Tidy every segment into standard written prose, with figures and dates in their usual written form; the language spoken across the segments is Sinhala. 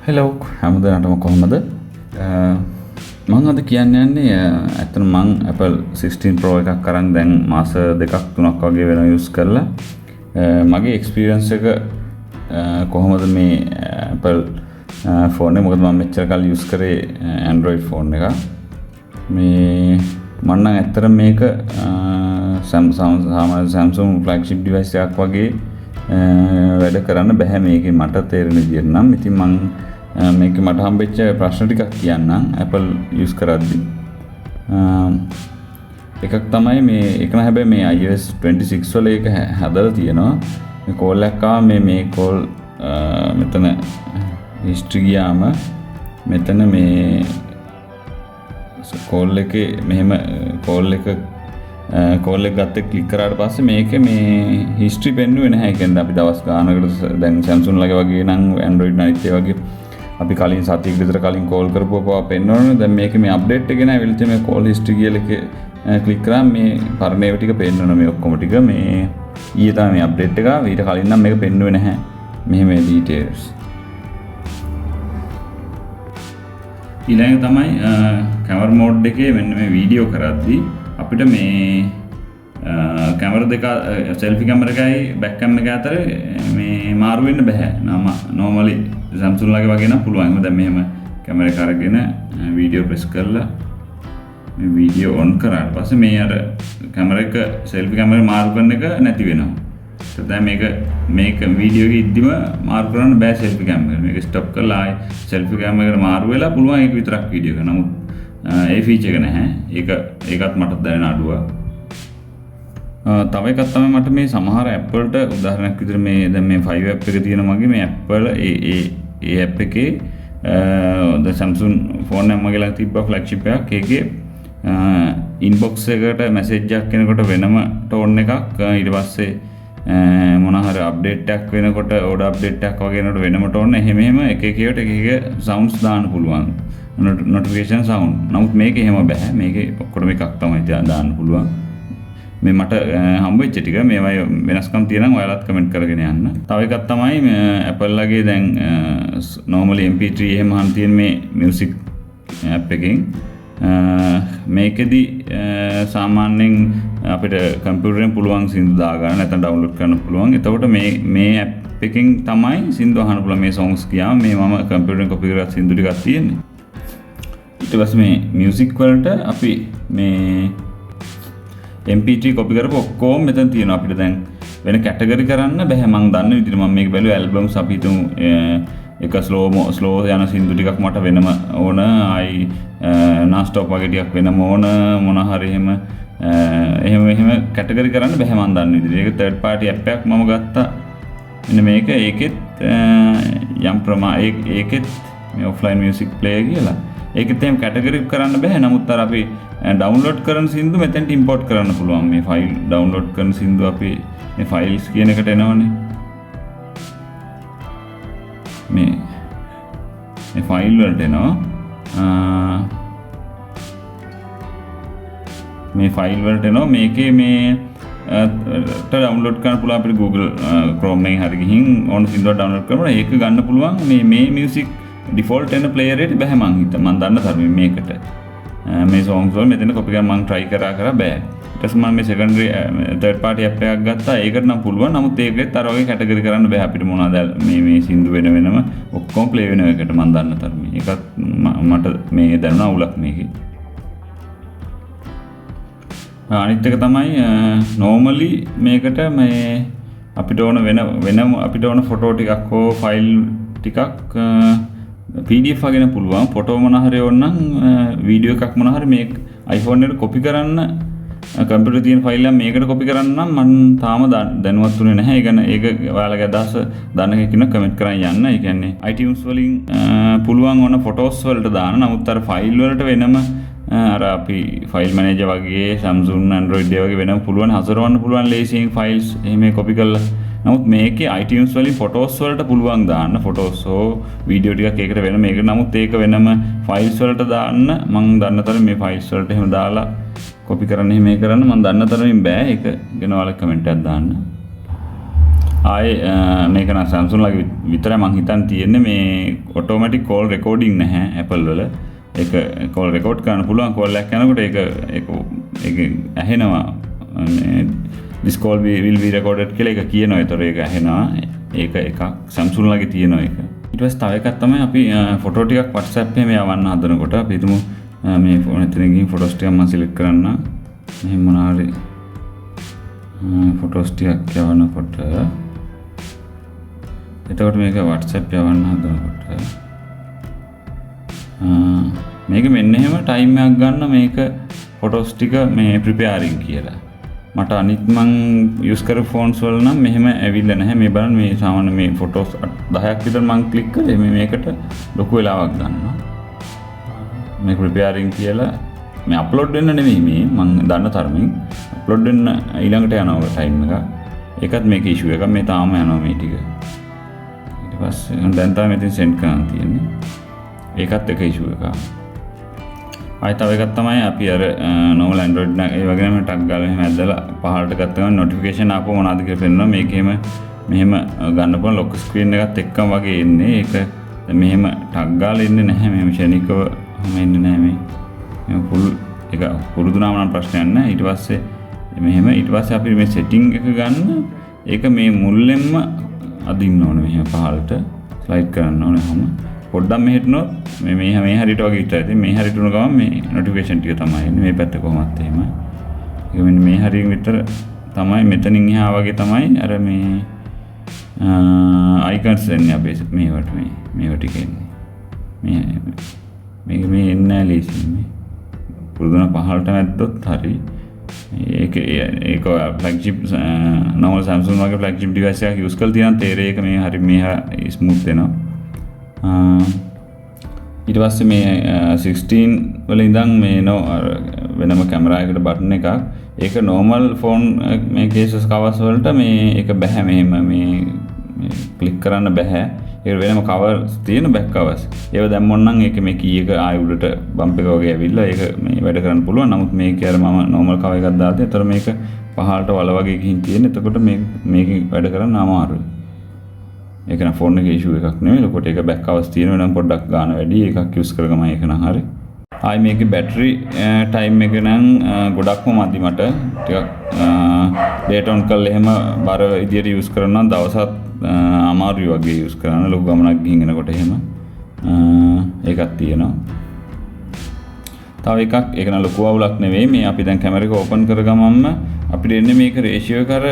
හෙලෝ හැමදාටම කොහොමද? මම අද කියන්න යන්නේ ඇත්තටම මම Apple 16 Pro එකක් අරන් දැන් මාස 2-3ක් වගේ වෙනවා යූස් කරලා. මගේ එක්ස්පීරියන්ස් එක කොහොමද මේ Apple ෆෝන් එක? මොකද මම මෙච්චර කල් යූස් කරේ Android ෆෝන් එක. මේ මම නම් ඇත්තටම මේක Samsung flagship device එකක් වගේ වැඩ කරන්න බෑ මේකේ මට තේරෙන විදිහට නම්. ඉතින් මම මේක මට හම්බෙච්ච ප්‍රශ්න ටිකක් කියන්නම් Apple use කරද්දි. එකක් තමයි මේ එක නෑ හැබැයි මේ iOS 26 වල ඒක හදලා තියෙනවා. මේ කෝල් එකක් ආව මේ කෝල් මෙතන history ගියාම මෙතන මේ කෝල් එකේ මෙහෙම කෝල් එක ගත්ත ක්ලික් කරාට පස්සේ මේකේ මේ history පෙන්නුවේ නැහැ. ඒ කියන්නේ අපි දවස් ගානකට දැන් Samsung ලගේ වගේ නම් Android නැත් ඒ වගේ අපි කලින් සතියක විතර කලින් කෝල් කරපුවා පෙන්වනවනේ. දැන් මේකේ මේ අප්ඩේට් එක නෑ වෙලිච්ච මේ කෝල් හිස්ටරි කියලා එක ක්ලික් කරාම මේ පරණ ඒවා ටික පෙන්වනවා මේ ඔක්කොම ටික. මේ ඊයේ තමයි මේ අප්ඩේට් එක ආවේ. ඊට කලින් නම් මේක පෙන්වුවේ නැහැ. මෙහෙම ඩීටේල්ස්. ඊළඟ තමයි කැමරා මෝඩ් එකේ මෙන්න මේ වීඩියෝ කරද්දී අපිට මේ කැමරා දෙක සෙල්ෆි කැමරා එකයි බැක් කැමරා එක අතර මේ මාරු වෙන්න බෑ. normally Samsung ලගේ වගේ නම් පුළුවන්. දැන් මෙහෙම කැමරා එක අරගෙන වීඩියෝ ප්‍රෙස් කරලා මේ වීඩියෝ ඔන් කරාට පස්සේ මේ අර කැමරා එක සෙල්ෆි කැමරා මාරු කරන එක නැති වෙනවා. දැන් මේක වීඩියෝ එකේ ඉද්දිම මාරු කරන්න බෑ සෙල්ෆි කැමරා. මේක ස්ටොප් කරලා ආයි සෙල්ෆි කැමරා එකට මාරු වෙලා පුළුවන් ඒක විතරක් වීඩියෝ එක. නමුත් ඒ ෆීචර් එක නැහැ. ඒකත් මට දැනෙන අඩුවක්. තව එකක් තමයි මට මේ සමහර ඇප් වලට උදාහරණයක් විදිහට මේ දැන් මේ 5 ඇප් එක තියෙනවා මගේ මේ ඇප් වල ඒ ඇප් එකේ ද Samsung ෆෝන් එක මගේ ළඟ තිබ්බා ෆ්ලැග්ෂිප් එකක්. ඒකේ ඉන්බොක්ස් එකට මැසේජ් එකක් එනකොට වෙනම ටෝන් එකක් ඊට පස්සේ මොන හරි අප්ඩේට් එකක් වෙනකොට ඕඩර් අප්ඩේට් එකක් වගේ එනකොට වෙනම ටෝන් එහෙම එක එකකට එක සවුන්ඩ්ස් දාන්න පුළුවන්. notification sound. නමුත් මේක එහෙම බෑ. මේකේ ඔක්කොම එකක් තමයි දාන්න පුළුවන්. මේ මට හම්බෙච්ච ටික මේවා වෙනස්කම් තියෙනවා ඔයාලත් කමෙන්ට් කරගෙන යන්න. තව එකක් තමයි Apple ලගේ දැන් normally MP3 එහෙම අහන් තියෙන මේ music app එකෙන් මේකෙදි සාමාන්‍යයෙන් අපිට කම්පියුටරෙන් පුළුවන් සින්දු දාගන්න නැත්නම් ඩවුන්ලෝඩ් කරන්න පුළුවන්. එතකොට මේ app එකෙන් තමයි සින්දු අහන්න පුළුවන්. මේ songs ගියාම මේ මම කම්පියුටරෙන් කොපි කරලා සින්දු ටිකක් තියෙන්නේ. ඊට පස්සේ මේ music වලට අපි මේ MP3 කොපි කරපු ඔක්කොම මෙතන තියෙනවා. අපිට දැන් වෙන කැටගරි කරන්න බෑ. මම දන්න විදිහට මම මේක බැලුවා ඇල්බම්ස් අපි හිතමු එක ස්ලෝ යන සින්දු ටිකක් මට වෙනම ඕන. ආයි non stop වගේ ටිකක් වෙනම ඕන. මොන හරි එහෙම කැටගරි කරන්න බෑ මම දන්න විදිහට. ඒක third party app එකක් මම ගත්තා. මෙන්න මේක ඒකෙත් ඒකෙත් මේ offline music player කියලා. ඒකෙත් එහෙම කැටගරි කරන්න බෑ. නමුත් අර අපි ඩවුන්ලෝඩ් කරන සින්දු මෙතෙන්ට ඉම්පෝට් කරන්න පුළුවන්. මේ ෆයිල් ඩවුන්ලෝඩ් කරන සින්දු අපි මේ ෆයිල්ස් කියන එකට එනවනේ. මේ ෆයිල් වලට එනවා. මේ ෆයිල් වලට එනවා. මේකේ මේ ඩවුන්ලෝඩ් කරන්න පුළුවන් අපිට Google Chrome එකෙන් හරි ගිහින් ඕන සින්දුවක් ඩවුන්ලෝඩ් කරනවා. ඒක ගන්න පුළුවන්. මේ මියුසික් ඩිෆෝල්ට් එන ප්ලේයර් එකට බෑ මං දන්න තරමේ මේකට. මේ songs වල මෙතන කොපි කරලා මම try කරා බෑ. ඊට පස්සේ මම මේ secondary third party app එකක් ගත්තා. ඒකට නම් පුළුවන්. නමුත් ඒකෙත් අර වගේ කැටගරි කරන්න බෑ. අපිට මොනවද මේ සින්දු වෙනම ඔක්කොම play වෙන එකට මම දන්න තරමේ. ඒකත් මට මේ දැනුණා උලක් මේකේ. අනිත් එක තමයි normally මේකට මේ අපිට ඕන වෙනම අපිට ඕන ෆොටෝ ටිකක් හෝ ෆයිල් ටිකක් PDF වගේන පුළුවන්. ෆොටෝ මොන හරි ඕනනම් වීඩියෝ එකක් මොන හරි මේ iPhone එකට කොපි කරන්න කම්පියුටරේ තියෙන ෆයිල් එක මේකට කොපි කරන්න නම් මම තාම දැනුවත් වුණේ නැහැ. ඒ කියන්නේ ඒක ඔයාලගේ අදහස දන්න කෙනෙක් කමෙන්ට් කරන් යන්න. ඒ කියන්නේ iTunes වලින් පුළුවන් ඕන ෆොටෝස් වලට දාන්න. නමුත් අර ෆයිල් වලට වෙනම අර අපි ෆයිල් මැනේජර් වගේ Samsung Android ඒ වගේ වෙනම පුළුවන් හසුරවන්න පුළුවන් ලේසියෙන් ෆයිල්ස් එහෙම කොපි කරලා. නමුත් මේකේ iTunes වලින් ෆොටෝස් වලට පුළුවන් දාන්න. ෆොටෝස් හෝ වීඩියෝ ටිකක් ඒකට වෙන මේක. නමුත් ඒක වෙනම ෆයිල්ස් වලට දාන්න මම දන්න තරම් මේ ෆයිල්ස් වලට එහෙම දාලා කොපි කරන්න එහෙම කරන්න මම දන්න තරමින් බෑ. ඒක ගැන ඔයාලා කමෙන්ට් එකක් දාන්න. ආයේ මේක නම් Samsung ලගේ විතරයි මං හිතන් තියෙන්නේ මේ ඔටෝමැටික් කෝල් රෙකෝඩින් නැහැ Apple වල. ඒක කෝල් රෙකෝඩ් කරන්න පුළුවන් කෝල් එකක් යනකොට ඒක ඇහෙනවා මේ this call will be recorded කියලා ඒක කියනවා. ඒතර ඒක ඇහෙනවා. ඒක එකක් Samsung ලගේ තියෙනවා ඒක. ඊට පස්සේ තව එකක් තමයි අපි ෆොටෝ ටිකක් WhatsApp එකේ යවන්න හදනකොට අපි හිතමු මේ ෆෝන් එකෙන් ගිහින් ෆොටෝස් ටිකක් මම සිලෙක්ට් කරන්න. මෙහෙම මොනවාරි ෆොටෝස් ටිකක් යවනකොට එතකොට මේක WhatsApp යවන්න හදනකොට මේක මෙන්න එහෙම ටයිම් එකක් ගන්න මේක ෆොටෝස් ටික මේ ප්‍රිපෙයාරින් කියලා. මට අනිත් මං යූස් කරපු ෆෝන්ස් වල නම් මෙහෙම ඇවිල්ලා නැහැ. මේ බලන්න මේ සාමාන්‍ය මේ ෆොටෝස් 10ක් විතර මං ක්ලික් කරේ මේකට ලොකු වෙලාවක් ගන්නවා. මේක ප්‍රිපෙයාරින් කියලා මේ අප්ලෝඩ් වෙන්න නෙමෙයි මේ මං දන්න තරමින් අප්ලෝඩ් වෙන්න ඊළඟට යනවා ටයිම් එක. ඒකත් මේක ඉෂුව එකක්. මේ තාම යනවා මේ ටික. ඊට පස්සේ දැන් තමයි මෙතන සෙන්ඩ් කරන්න තියෙන්නේ. ඒකත් එක ඉෂුව එකක්. ආයෙ තව එකක් තමයි අපි අර normal Android ඒ වගේම ටග් ගාලා මෙහෙම ඇදලා පහළට ගත්ත ගමන් notification ආපුව මොනවද කියලා පෙන්නනවා. මේකේම මෙහෙම ගන්න පුළුවන් lock screen එකත් එක්කම වගේ එන්නේ. ඒක මෙහෙම ටග් ගාලා එන්නේ නැහැ. මෙහෙම ෂණිකව එන්නේ නැහැ මේ. මේ full එක පුරුදුනාම නම් ප්‍රශ්නයක් නැහැ. ඊට පස්සේ මෙහෙම ඊට පස්සේ අපි මේ setting එක ගන්න ඒක මේ මුල්ලෙන්ම අදින්න ඕනේ. මෙහෙම පහළට slide කරන්න ඕනේ. හැම පොඩ්ඩක් මෙහෙටනොත් මේ හරියට වගේ ඉතයි. ඉතින් මේ හරියට උන ගමන් මේ notification ටික තමයි එන්නේ. මේ පැත්ත කොහොමත් එහෙම. ඒක මෙන්න මේ හරියෙන් විතර තමයි මෙතනින් එහා වගේ තමයි අර මේ icons එන්නේ අපේ මේවට මේව ටික එන්නේ. මේ එන්නේ ලීසින් මේ. පුරුදුන පහළට වැද්දොත් හරි. ඒක flagship normal Samsung වගේ flagship device එකක් use කරලා තියෙනවා. තේරෙයි ඒක මේ හරි මේ smooth වෙනවා. ඊට පස්සේ මේ 16 වල ඉඳන් මේ වෙනම කැමරා එකකට බටන් එකක්. ඒක normal phone මේ cases covers වලට මේ ඒක බෑ මෙහෙම මේ ක්ලික් කරන්න බෑ. ඒක වෙනම covers තියෙන back covers. ඒව දැම්මොත් නම් ඒක මේ key එක ආයෙ උඩට bump එක වගේ ඇවිල්ලා ඒක මේ වැඩ කරන්න පුළුවන්. නමුත් මේක අර මම normal cover එකක් දාලා තියෙනවා. ඒතර මේක පහළට වල වගේ ගිහින් තියෙන. එතකොට මේකෙන් වැඩ කරන්න අමාරුයි. ඒක නම් ෆෝන් එකේ ඉෂුව එකක් නෙමෙයි. ලොකොට ඒක බෑක් කවර්ස් තියෙනවා නම් පොඩ්ඩක් ගන්න වැඩි. එකක් යූස් කරගම ඒක නම් හරි. ආයි මේකේ බැටරි ටයිම් එක නම් ගොඩක්ම මදි මට. ටිකක් ඩේටා ඔන් කරලා එහෙම බර විදියට යූස් කරනවා නම් දවසක් අමාරුයි වගේ යූස් කරන්න. ලොකු ගමනක් ගිහින් එනකොට එහෙම ඒකක් තියෙනවා. තව එකක් ඒක නම් ලොකු අවුලක් නෙවෙයි. මේ අපි දැන් කැමරා එක ඕපන් කරගමම්ම අපිට එන්නේ මේක රේෂියෝ එක අර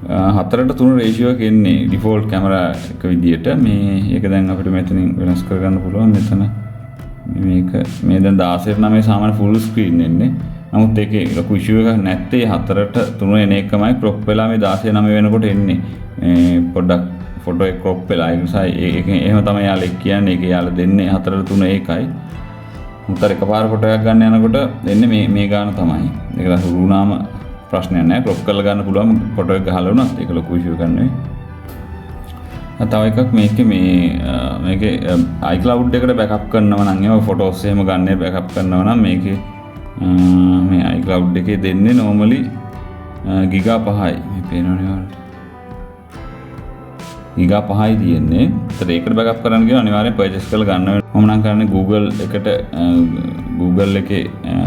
4:3 රේෂියෝ එක එන්නේ ඩිෆෝල්ට් කැමරා එක විදියට. මේ ඒක දැන් අපිට මෙතනින් වෙනස් කරගන්න පුළුවන්. මෙතන මේක මේ දැන් 16ට නම් මේ සාමාන්‍ය ෆුල් ස්ක්‍රීන් එන්නේ. නමුත් ඒකේ ලොකු ඉෂුව එකක් නැත්තේ 4:3 එන එකමයි ක්‍රොප් වෙලා මේ 16:9 වෙනකොට එන්නේ. මේ පොඩ්ඩක් ෆොටෝ එක ක්‍රොප් වෙලා ඒ නිසා ඒක එහෙම තමයි යාළුවෙක් කියන්නේ. ඒක යාළුවා දෙන්නේ 4:3 ඒකයි. මුතර එකපාර ෆොටෝ එකක් ගන්න යනකොට එන්නේ මේ ගාන තමයි. ඒක දැන් හුරුනාම ප්‍රශ්නයක් නැහැ. ක්‍රොප් කරලා ගන්න පුළුවන් ෆොටෝ එක ගහලා වුණත් ඒක ලොකු ඉෂුව එකක් නෙවෙයි. තව එකක් මේකේ iCloud එකට බෑකප් කරනවා නම් ඒව ෆොටෝස් එහෙම ගන්න බෑකප් කරනවා නම් මේකේ මේ iCloud එකේ දෙන්නේ normally ගිගා 5යි. මේ පේනවනේ ඔයාලට. ගිගා 5යි තියෙන්නේ. ඒතර ඒකට බෑකප් කරන්න කියන අනිවාර්යෙන් පර්චේස් කරලා ගන්න වෙනවා. මම නම් කරන්නේ Google එකේ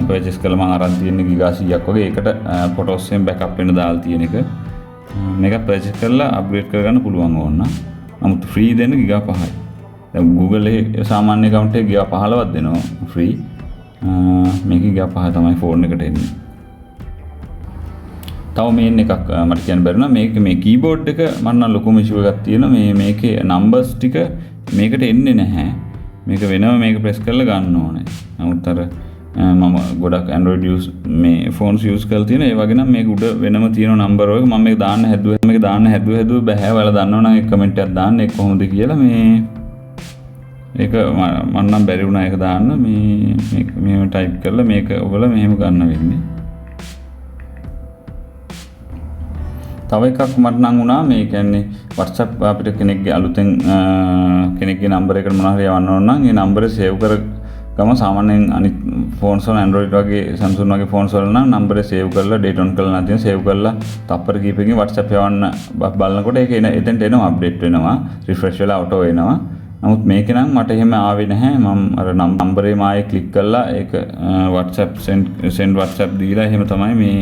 පර්චේස් කළා මම අරන් තියෙන්නේ ගිගා 100ක් වගේ. ඒකට ෆොටෝස් එහෙම බෑකප් වෙන්න දාලා තියෙන එක. මේක පර්චේස් කරලා අප්ග්‍රේඩ් කරගන්න පුළුවන් ඕන. නමුත් ෆ්‍රී දෙන්න ගිගා 5යි. දැන් Google එකේ සාමාන්‍ය account එකේ ගිගා 15ක් දෙනවා ෆ්‍රී. මේක ගිගා 5 තමයි ෆෝන් එකට එන්නේ. තව මේන් එකක් මට කියන්න බැරි නම් මේ කීබෝඩ් එක මම නම් ලොකුම ඉෂුව එකක් තියෙනවා. මේකේ නම්බර්ස් ටික මේකට එන්නේ නැහැ. මේක වෙනම මේක ප්‍රෙස් කරලා ගන්න ඕනේ. නමුත් අර මම ගොඩක් Android මේ phones use කරලා තියෙන ඒ වගේ නම් මේක උඩ වෙනම තියෙන නම්බර් එක මම මේක දාන්න හැදුවා බෑ. ඔයාලා දන්නවනම් ඒ කමෙන්ට් එකක් දාන්න ඒක කොහොමද කියලා. ඒක මම නම් බැරි වුණා ඒක දාන්න. මේක මෙහෙම ටයිප් කරලා මේක ඔයගොල්ලෝ මෙහෙම ගන්න වෙන්නේ. තව එකක් මට නම් වුණා මේ කියන්නේ WhatsApp අපිට කෙනෙක්ගේ අලුතෙන් කෙනෙක්ගේ නම්බර් එකට මොනවා හරි යවන්න ඕන නම් ඒ නම්බරේ සේව් කර ගම සාමාන්‍යයෙන් අනිත් ෆෝන්ස් වල Android වගේ Samsung වගේ ෆෝන්ස් වල නම් නම්බරේ සේව් කරලා date on කරලා නැතිනම් සේව් කරලා තප්පර කීපකින් WhatsApp යවන්න බලනකොට ඒක එතෙන්ට එනවා අප්ඩේට් වෙනවා රිෆ්‍රෙෂ් වෙලා auto වෙනවා. නමුත් මේකේ නම් මට එහෙම ආවේ නැහැ. මම අර නම්බරේ මායේ ක්ලික් කරලා ඒක WhatsApp send WhatsApp දීලා එහෙම තමයි මේ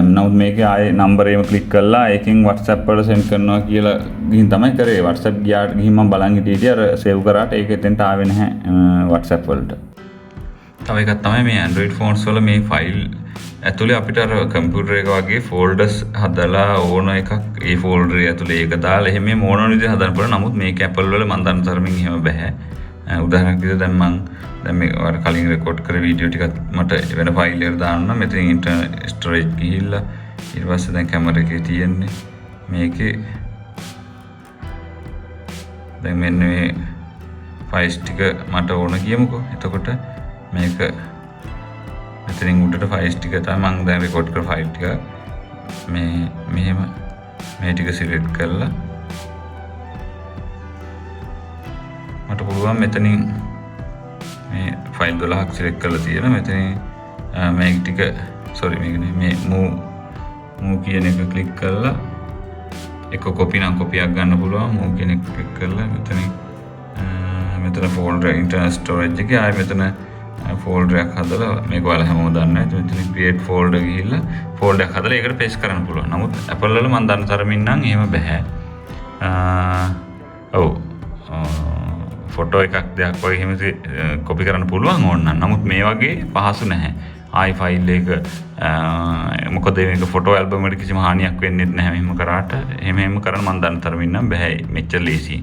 නමුත් මේකේ ආයේ නම්බරේම ක්ලික් කරලා ඒකෙන් WhatsApp වල send කරනවා කියලා ගිහින් තමයි කරේ. WhatsApp ගියාට ගිහින් මම බලන් හිටියේ අර save කරාට ඒක එතෙන්ට ආවේ නැහැ WhatsApp වලට. තව එකක් තමයි මේ Android phones වල මේ file ඇතුලේ අපිට අර කම්පියුටර් එක වගේ folders හදලා ඕන එකක් ඒ folder ඇතුලේ ඒක දාලා එහෙම මේ ඕන විදිහට හදන්න පුළුවන්. නමුත් මේක Apple වල මම දන්න තරමින් එහෙම බෑ. උදාහරණයක් විදිහට දැන් මේ අර කලින් රෙකෝඩ් කර වීඩියෝ ටිකත් මට වෙන ෆයිල් එකකට දාන්න නම් මෙතන ඉන්ටර්නල් ස්ටෝරේජ් ගිහිල්ලා ඊට පස්සේ දැන් කැමරා එකේ තියෙන්නේ මේකේ දැන් මෙන්න මේ ෆයිල්ස් ටික මට ඕන කියමුකෝ. එතකොට මේක මෙතනින් උඩට ෆයිල්ස් ටික තමයි මම දැන් රෙකෝඩ් කර ෆයිල් ටික මෙහෙම මේ ටික සිලෙක්ට් කරලා මට පුළුවන් මෙතනින් මේ ෆයිල් 12ක් සිලෙක්ට් කරලා තියෙනවා. මෙතනින් මේ ටික මේක නෙමෙයි මේ move කියන එක ක්ලික් කරලා එක කොපි නම් කොපියක් ගන්න පුළුවන්. move කියන එක ක්ලික් කරලා මෙතන folder internal storage එකේ ආයෙ මෙතන folder එකක් හදලා මේක ඔයාලා හැමෝම දන්නවා. මෙතන create folder ගිහිල්ලා folder එකක් හදලා ඒකට paste කරන්න පුළුවන්. නමුත් Apple වල මම දන්න තරමින් නම් එහෙම බෑ. ෆොටෝ එකක් දෙයක් වගේ එහෙම කොපි කරන්න පුළුවන් ඕන නම්. නමුත් මේ වගේ පහසු නැහැ. ආයි ෆයිල් එක මොකද මේක ෆොටෝ ඇල්බම් එකට කිසිම හානියක් වෙන්නේ නැහැ මෙහෙම කරාට. එහෙම කරන්න මම දන්න තරමින් නම් බෑ මෙච්චර ලේසි.